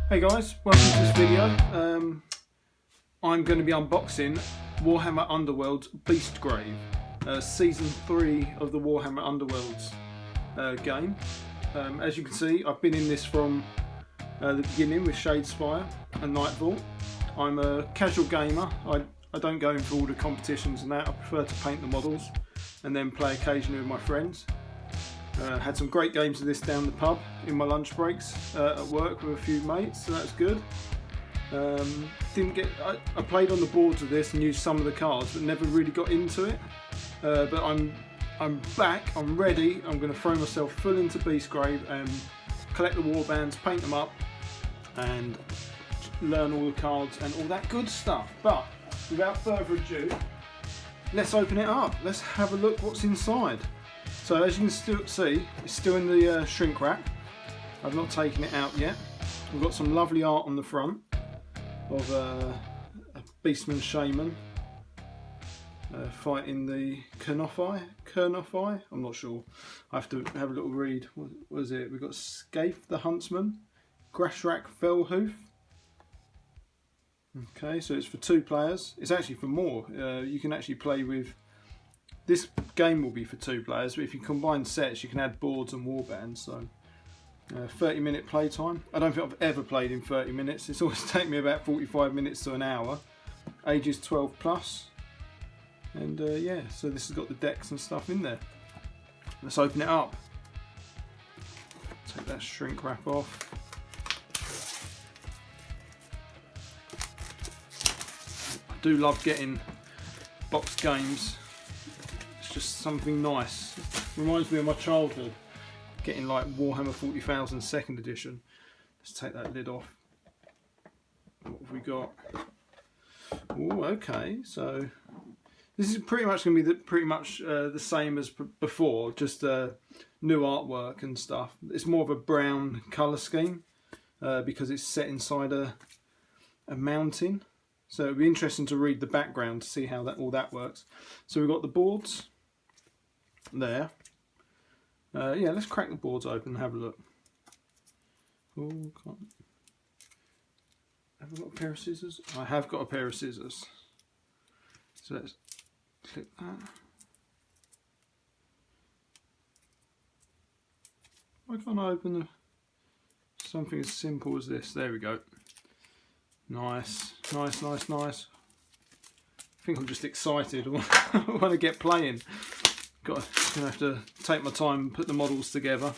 Hey guys, welcome to this video. I'm going to be unboxing Warhammer Underworlds Beastgrave, Season 3 of the Warhammer Underworlds game. As you can see, I've been in this from the beginning with Shadespire and Nightvault. I'm a casual gamer. I don't go in for all the competitions and that. I prefer to paint the models and then play occasionally with my friends. Had some great games of this down the pub in my lunch breaks at work with a few mates, so that's good. I played on the boards of this and used some of the cards, but never really got into it. But I'm back, I'm ready. I'm going to throw myself full into Beastgrave and collect the warbands, paint them up, and learn all the cards and all that good stuff. But without further ado, let's open it up. Let's have a look what's inside. So as you can still see, it's still in the shrink wrap. I've not taken it out yet. We've got some lovely art on the front of a Beastman Shaman fighting the Garfy? I'm not sure. I have to have a little read. What was it? We've got Scathe the Huntsman, Grashrak Fellhoof. Okay, so it's for 2 players. It's actually for more. You can actually play with... This game will be for 2 players, but if you combine sets, you can add boards and warbands. So, 30-minute playtime. I don't think I've ever played in 30 minutes. It's always taken me about 45 minutes to an hour. Ages 12 plus. And yeah, so this has got the decks and stuff in there. Let's open it up. Take that shrink wrap off. I do love getting boxed games. Just something nice. Reminds me of my childhood, getting like Warhammer 40,000 2nd edition. Let's take that lid off. What have we got? Oh, okay. So this is pretty much going to be the same as before, just new artwork and stuff. It's more of a brown colour scheme because it's set inside a mountain. So it'll be interesting to read the background to see how all that works. So we've got the boards. There. Yeah, let's crack the boards open and have a look. Oh, can't. Have I got a pair of scissors? I have got a pair of scissors. So let's click that. Why can't I open something as simple as this? There we go. Nice, nice, nice, nice. I think I'm just excited. I want to get playing. Gonna have to take my time and put the models together.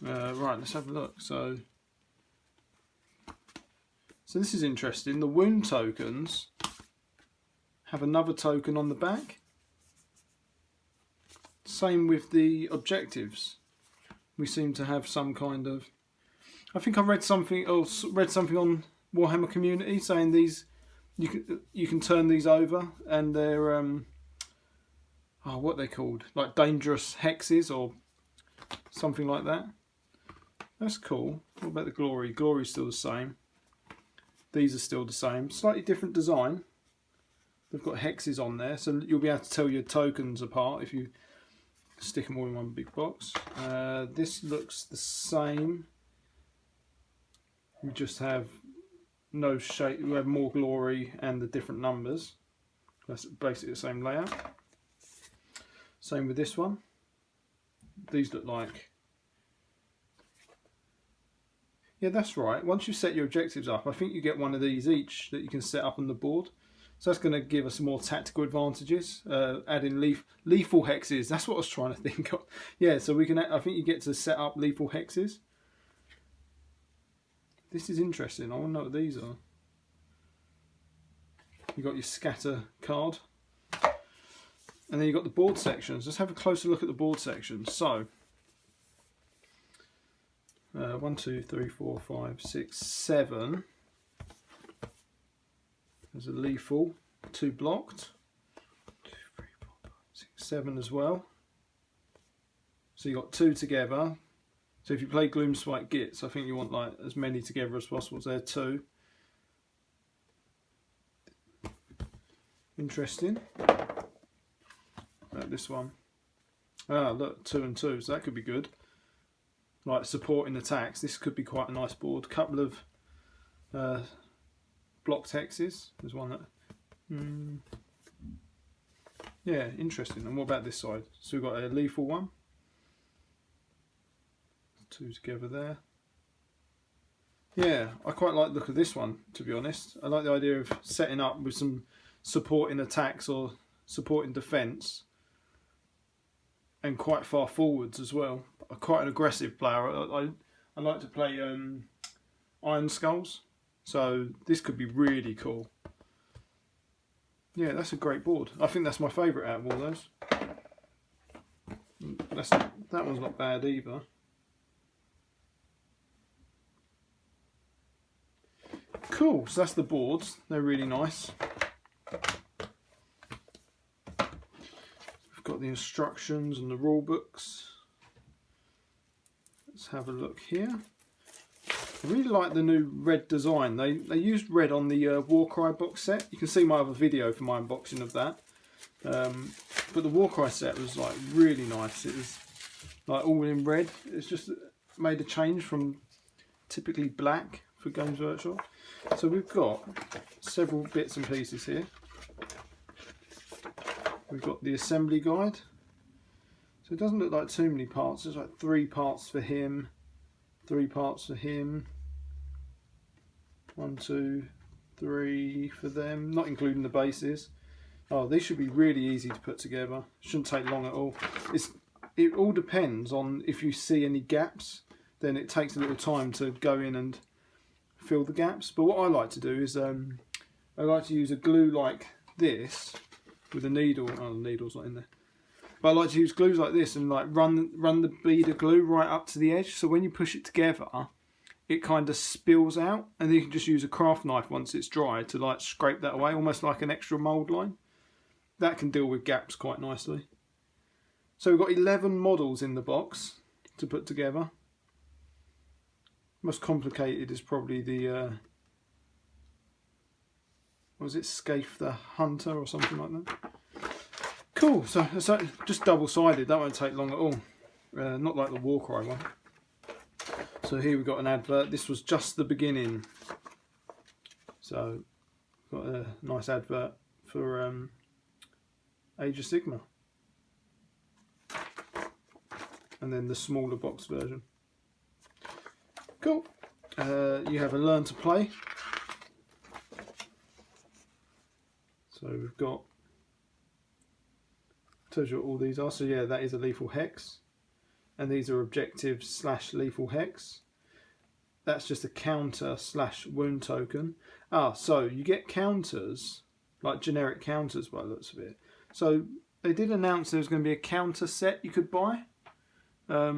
Right, let's have a look. So this is interesting. The wound tokens have another token on the back. Same with the objectives. We seem to have some kind of... I think I read something on Warhammer Community saying these you can turn these over and they're what they're called, like dangerous hexes or something like that. That's cool. What about the glory? Glory's still the same. These are still the same. Slightly different design. They've got hexes on there, so you'll be able to tell your tokens apart if you stick them all in one big box. This looks the same. We just have no shape. We have more glory and the different numbers. That's basically the same layout. Same with this one. These look like... Yeah, that's right. Once you set your objectives up, I think you get one of these each that you can set up on the board. So that's going to give us more tactical advantages. Adding lethal hexes. That's what I was trying to think of. Yeah, so we can. I think you get to set up lethal hexes. This is interesting. I want to know what these are. You got your scatter card. And then you've got the board sections. Let's have a closer look at the board sections. So, 1, 2, 3, 4, 5, 6, 7. There's a lethal, 2 blocked. 2, 3, 4, 5, 6, 7 as well. So you've got 2 together. So if you play Gloomspite Gits, I think you want like as many together as possible. So there are 2. Interesting. This one. Ah, look, 2 and 2, so that could be good. like supporting attacks, this could be quite a nice board. Couple of blocked hexes. There's one that. Yeah, interesting. And what about this side? So we've got a lethal one. 2 together there. Yeah, I quite like the look of this one, to be honest. I like the idea of setting up with some supporting attacks or supporting defence, and quite far forwards as well. I'm quite an aggressive player. I like to play Iron Skulls, so this could be really cool. Yeah, that's a great board. I think that's my favourite out of all those. That one's not bad either. Cool, so that's the boards. They're really nice. We've got the instructions and the rule books. Let's have a look here. I really like the new red design. They used red on the Warcry box set. You can see my other video for my unboxing of that. But the Warcry set was like really nice. It was like all in red. It's just made a change from typically black for Games Workshop. So we've got several bits and pieces here. We've got the assembly guide. So it doesn't look like too many parts. There's like 3 parts for him, 3 parts for him, 1, 2, 3 for them, not including the bases. Oh, these should be really easy to put together. Shouldn't take long at all. It all depends on if you see any gaps, then it takes a little time to go in and fill the gaps. But what I like to do is I like to use a glue like this with a needle. Oh, the needle's not in there. But I like to use glues like this and like run the bead of glue right up to the edge. So when you push it together, it kind of spills out, and then you can just use a craft knife once it's dry to like scrape that away, almost like an extra mould line. That can deal with gaps quite nicely. So we've got 11 models in the box to put together. Most complicated is probably the what was it, Scathe the Hunter or something like that. Cool, so just double-sided, that won't take long at all. Not like the Warcry one. So here we've got an advert. This was just the beginning. So got a nice advert for Age of Sigmar. And then the smaller box version. Cool. You have a learn to play. So we've got, tells you what all these are. So yeah, that is a lethal hex, and these are objectives / lethal hex. That's just a counter / wound token. So you get counters, like generic counters by the looks of it. So they did announce there was going to be a counter set you could buy. I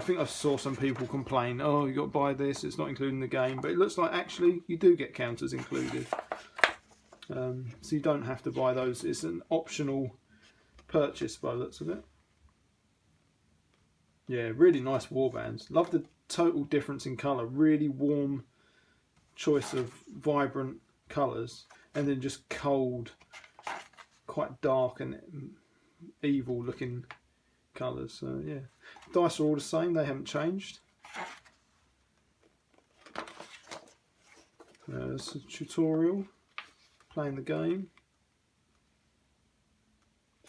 think I saw some people complain, oh, you got to buy this, it's not included in the game. But it looks like actually you do get counters included. So you don't have to buy those. It's an optional purchase by the looks of it. Yeah, really nice warbands. Love the total difference in colour. Really warm choice of vibrant colours, and then just cold, quite dark and evil looking colours. So yeah, dice are all the same, they haven't changed. It's a tutorial, playing the game.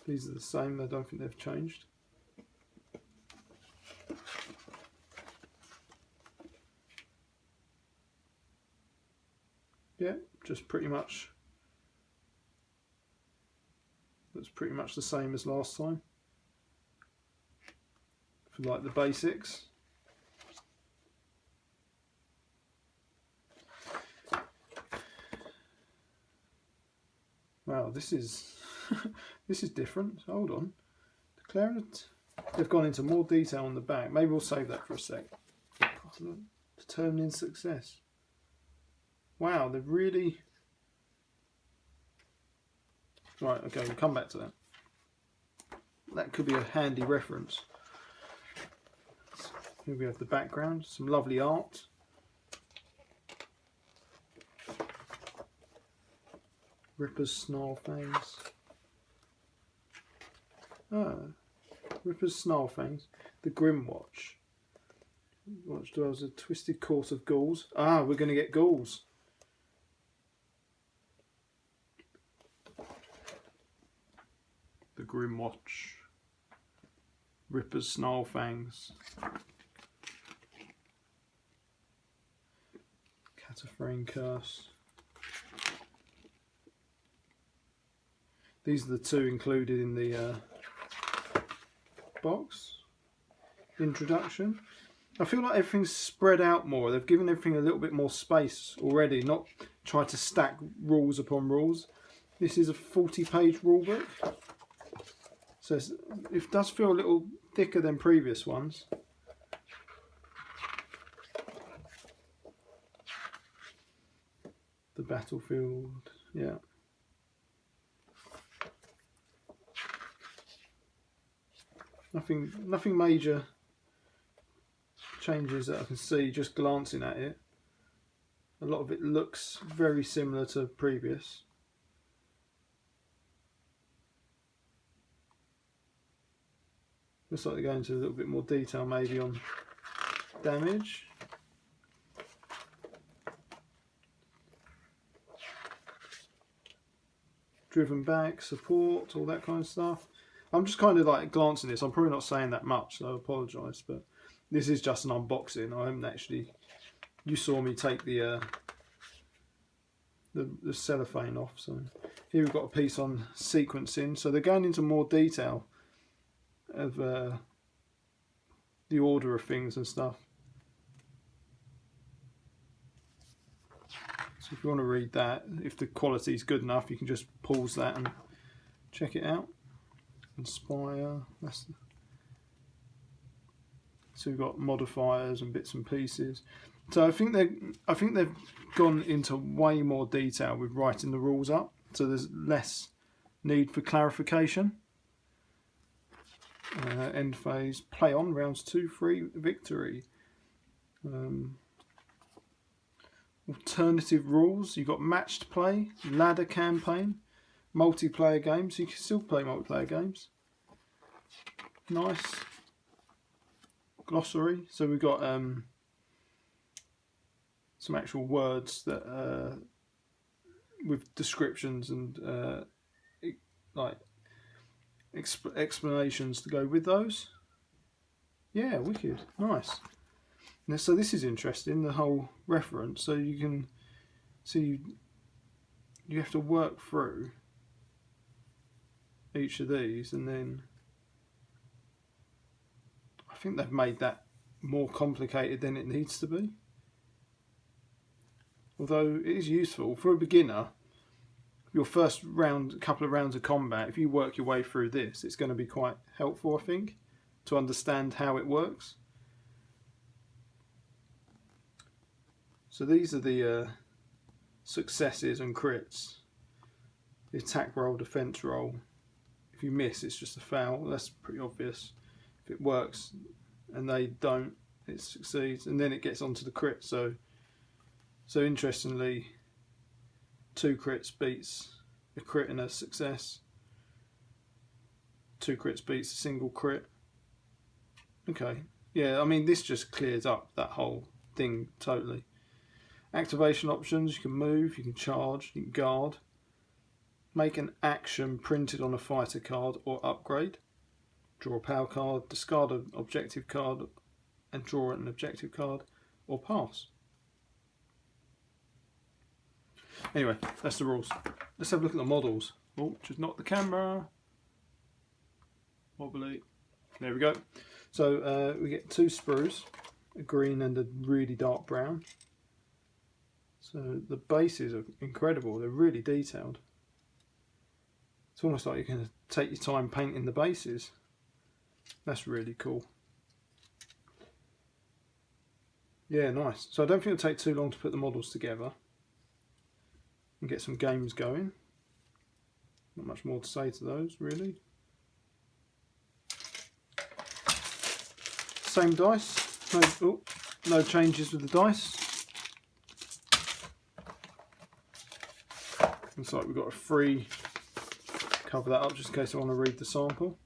These are the same, I don't think they've changed. Yeah, just pretty much, that's pretty much the same as last time. For like the basics. Wow, this is this is different. Hold on. Declare it. They've gone into more detail on the back. Maybe we'll save that for a sec. Determining success. Wow, they've really... Right, okay, we'll come back to that. That could be a handy reference. Here we have the background, some lovely art. Ripper's snarl fangs. Ripper's Snarlfangs. The Grim Watch. Watch dwells a twisted course of ghouls. Ah, we're going to get ghouls. The Grim Watch. Ripper's Snarlfangs. Cataphrane Curse. These are the two included in the box. Introduction. I feel like everything's spread out more. They've given everything a little bit more space already, not try to stack rules upon rules. This is a 40-page rulebook. So it does feel a little thicker than previous ones. The battlefield, yeah. Nothing major changes that I can see just glancing at it. A lot of it looks very similar to previous. Looks like they're going into a little bit more detail maybe on damage. Driven back, support, all that kind of stuff. I'm just kind of like glancing this. I'm probably not saying that much, so I apologise, but this is just an unboxing. I haven't actually. You saw me take the cellophane off. So here we've got a piece on sequencing. So they're going into more detail of the order of things and stuff. So if you want to read that, if the quality is good enough, you can just pause that and check it out. Inspire. So we've got modifiers and bits and pieces. So I think they've gone into way more detail with writing the rules up. So there's less need for clarification. End phase. Play on. Rounds 2, 3. Victory. Alternative rules. You've got matched play, ladder campaign, multiplayer games. So you can still play multiplayer games. Nice. Glossary. So we've got some actual words that with descriptions and like explanations to go with those. Yeah, wicked. Nice. Now, so this is interesting, the whole reference. So you can see you have to work through each of these, and then I think they've made that more complicated than it needs to be. Although it is useful for a beginner. Your first round, couple of rounds of combat, if you work your way through this, it's going to be quite helpful, I think, to understand how it works. So these are the successes and crits. The attack roll, defense roll. If you miss, it's just a foul. That's pretty obvious. If it works and they don't, it succeeds, and then it gets onto the crit. So interestingly, 2 crits beats a crit and a success. 2 crits beats a single crit. Okay, yeah. I mean, this just clears up that whole thing totally. Activation options, you can move, you can charge, you can guard, make an action printed on a fighter card or upgrade, draw a power card, discard an objective card and draw an objective card, or pass. Anyway, that's the rules. Let's have a look at the models. Oh, just knocked the camera. Wobbly. There we go. So we get 2 sprues, a green and a really dark brown. So the bases are incredible. They're really detailed. It's almost like you can take your time painting the bases. That's really cool. Yeah, nice. So I don't think it'll take too long to put the models together and get some games going. Not much more to say to those, really. Same dice. No changes with the dice. Looks like we've got a free, cover that up just in case I want to read the sample.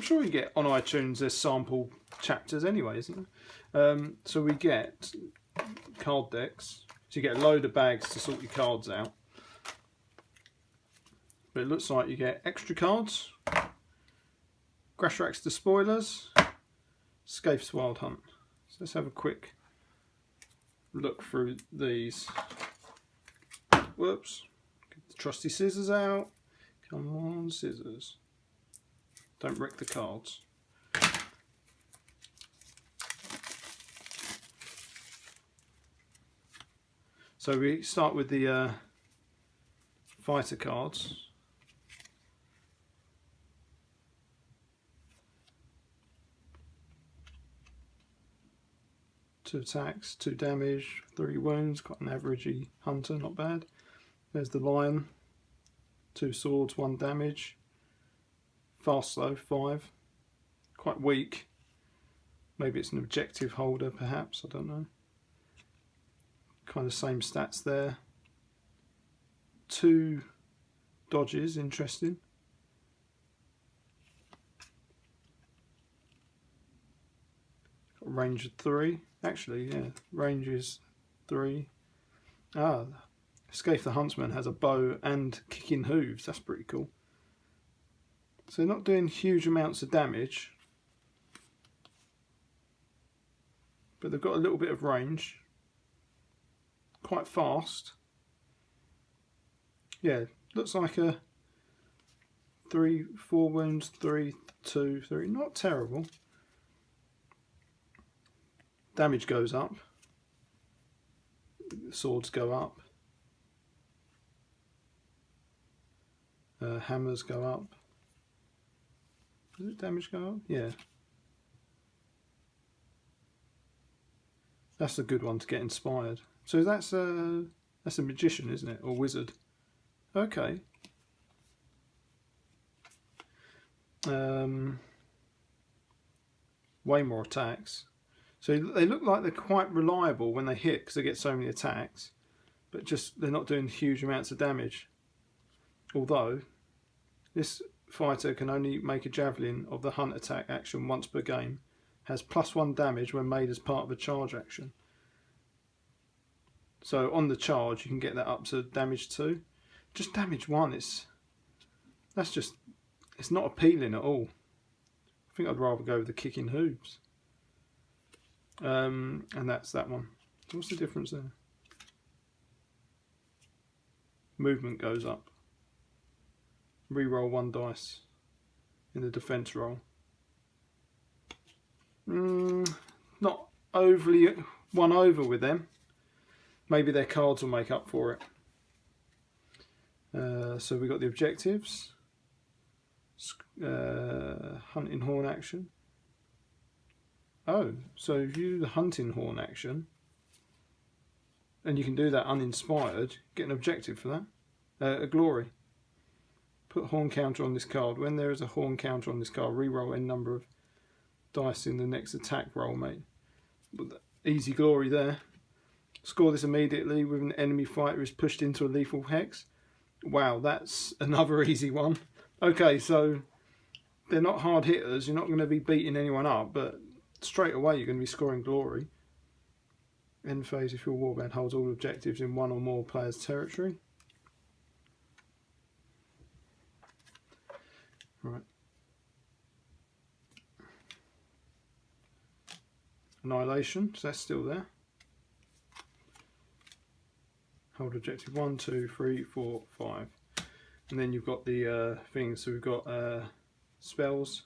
I'm sure you get on iTunes. There's sample chapters anyway, isn't there? So we get card decks. So you get a load of bags to sort your cards out. But it looks like you get extra cards, Grashrax Despoilers, Scapes Wild Hunt. So let's have a quick look through these. Whoops. Get the trusty scissors out. Come on, scissors. Don't wreck the cards. So we start with the fighter cards. Two attacks, 2 damage, 3 wounds, quite an averagey hunter, not bad. There's the lion, 2 swords, 1 damage. Fast though, 5. Quite weak. Maybe it's an objective holder perhaps, I don't know. Kind of same stats there. 2 dodges, interesting. Got range of 3. Actually, yeah, range is 3. Ah, Scathe the Huntsman has a bow and kicking hooves. That's pretty cool. So they're not doing huge amounts of damage, but they've got a little bit of range. Quite fast. Yeah, looks like a 3, 4 wounds, 3, 2, 3. Not terrible. Damage goes up. Swords go up. Hammers go up. Does it damage go up? Yeah. That's a good one to get inspired. So that's a magician, isn't it? Or wizard. Okay. Way more attacks. So they look like they're quite reliable when they hit because they get so many attacks, but just they're not doing huge amounts of damage. Although this fighter can only make a javelin of the hunt attack action once per game, has +1 damage when made as part of a charge action. So on the charge you can get that up to damage 2. Just damage 1, it's not appealing at all. I think I'd rather go with the kicking hooves. And that's that one. So what's the difference there? Movement goes up. Reroll 1 dice in the defense roll. Not overly won over with them. Maybe their cards will make up for it. So we got the objectives. Hunting horn action. Oh, so if you do the hunting horn action, and you can do that uninspired, get an objective for that. A glory. Put horn counter on this card. When there is a horn counter on this card, reroll any number of dice in the next attack roll, mate. Easy glory there. Score this immediately when an enemy fighter is pushed into a lethal hex. Wow, that's another easy one. Okay, so they're not hard hitters. You're not going to be beating anyone up, but straight away you're going to be scoring glory. End phase, if your warband holds all objectives in one or more players' territory. Right. Annihilation, so that's still there. Hold objective 1, 2, 3, 4, 5. And then you've got the things, so we've got spells.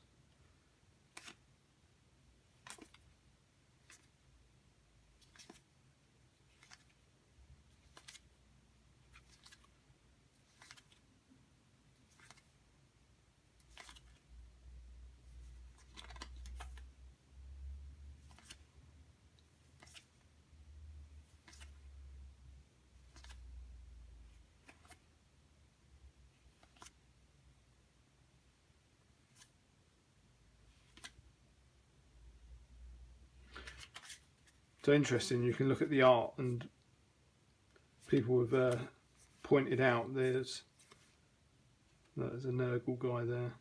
So interesting, you can look at the art and people have pointed out there's a Nurgle guy there.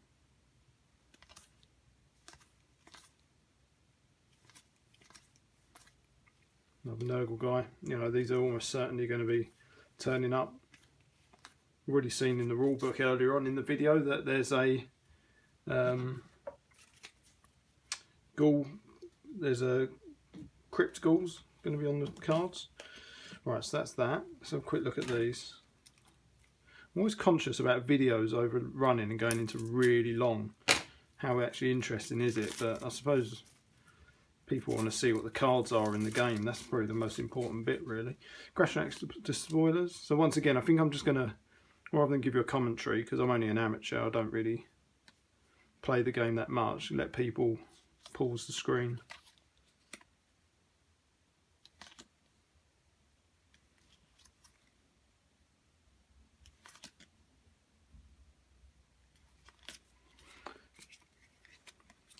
Another Nurgle guy. You know, these are almost certainly going to be turning up. We've already seen in the rulebook earlier on in the video that there's a ghoul. There's a crypt ghouls going to be on the cards. Right, so that's that. Let's have a quick look at these. I'm always conscious about videos overrunning and going into really long. How actually interesting is it? But I suppose people want to see what the cards are in the game. That's probably the most important bit, really. Crash Axe to spoilers. So once again, I think I'm just going to, rather than give you a commentary, because I'm only an amateur, I don't really play the game that much, let people pause the screen.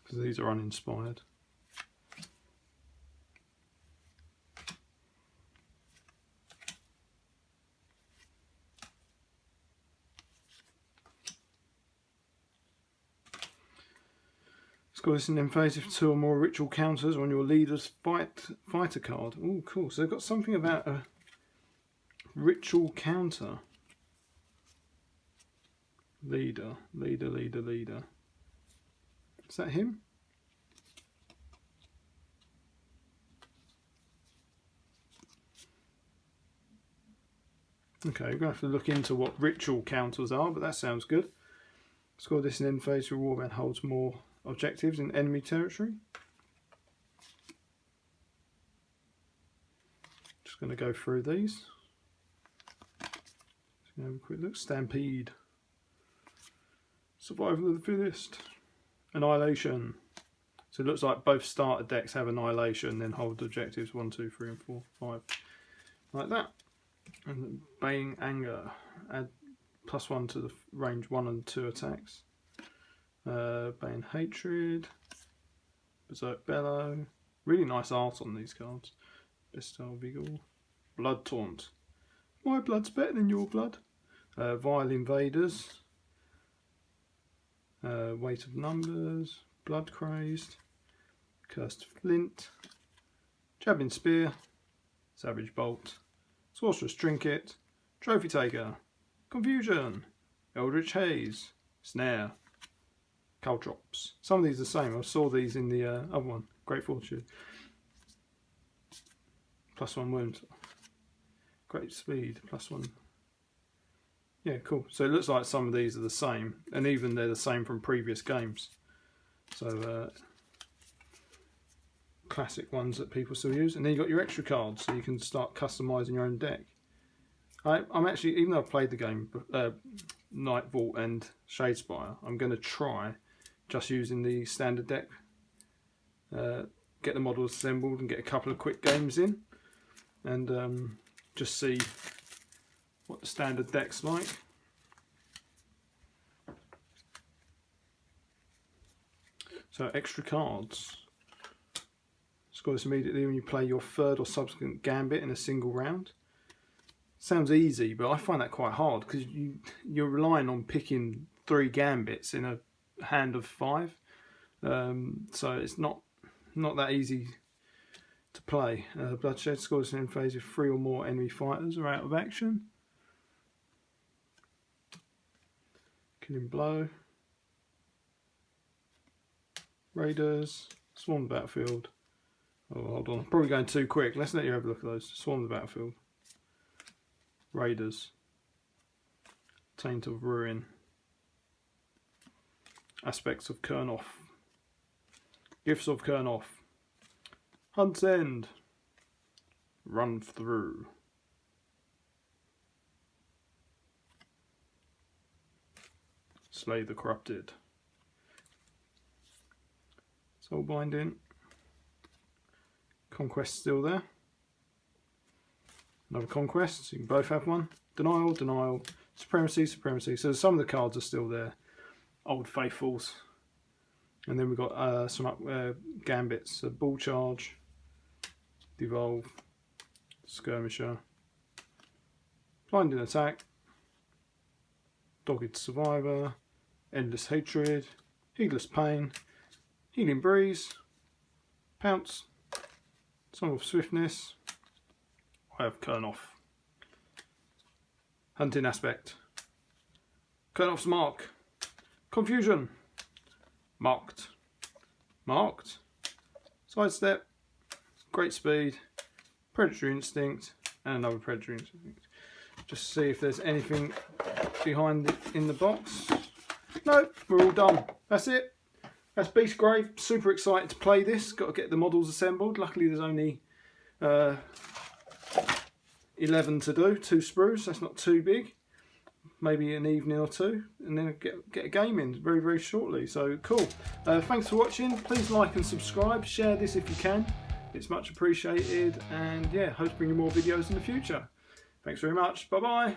Because these are uninspired. Got this in phase if 2 or more ritual counters on your leader's fighter card. Oh, cool. So they've got something about a ritual counter. Leader. Is that him? Okay, we're going to have to look into what ritual counters are, but that sounds good. Score this in end phase. Your warband holds more objectives in enemy territory. Just going to go through these. Just going to have a quick look. Stampede. Survival of the fittest. Annihilation. So it looks like both starter decks have Annihilation, then hold objectives 1, 2, 3 and 4, 5. Like that. And Baying Anger. Add +1 to the range 1 and 2 attacks. Baying Hatred, Berserk Bellow, really nice art on these cards. Bestial Vigor, Blood Taunt, my blood's better than your blood. Vile Invaders, Weight of Numbers, Blood Crazed, Cursed Flint, Jabbing Spear, Savage Bolt, Sorcerer's Trinket, Trophy Taker, Confusion, Eldritch Haze, Snare, Caltrops. Some of these are the same. I saw these in the other one. Great Fortune. +1 wound. Great speed. +1. Yeah, cool. So it looks like some of these are the same, and even they're the same from previous games. So classic ones that people still use. And then you've got your extra cards, so you can start customising your own deck. I'm actually, even though I've played the game, Night Vault and Shadespire, I'm going to try just using the standard deck, get the models assembled and get a couple of quick games in, and just see what the standard deck's like. So extra cards. Score this immediately when you play your 3rd or subsequent gambit in a single round. Sounds easy, but I find that quite hard because you're relying on picking 3 gambits in a hand of 5, so it's not that easy to play. Bloodshed scores in phase if 3 or more enemy fighters are out of action. Killing Blow, Raiders, Swarm the Battlefield. Oh, hold on, I'm probably going too quick. Let's let you have a look at those. Swarm the Battlefield, Raiders, Taint of Ruin, Aspects of Kurnoth, Gifts of Kurnoth, Hunt's End, Run Through, Slay the Corrupted, Soul Binding, Conquest still there, another Conquest, so you can both have one, Denial, Denial, Supremacy, Supremacy, so some of the cards are still there. Old Faithfuls, and then we've got some gambits, so Ball Charge, Devolve, Skirmisher, Blinding Attack, Dogged Survivor, Endless Hatred, Heedless Pain, Healing Breeze, Pounce, Song of Swiftness, I have Kurnoff. Hunting aspect. Kurnoff's mark. Confusion. Marked. Marked. Sidestep. Great speed. Predatory instinct. And another predatory instinct. Just see if there's anything behind it in the box. No, we're all done. That's it. That's Beastgrave. Super excited to play this. Got to get the models assembled. Luckily there's only 11 to do. 2 sprues. That's not too big. Maybe an evening or two, and then get a game in very, very shortly. So cool. Thanks for watching. Please like and subscribe. Share this if you can. It's much appreciated. And yeah, hope to bring you more videos in the future. Thanks very much. Bye bye.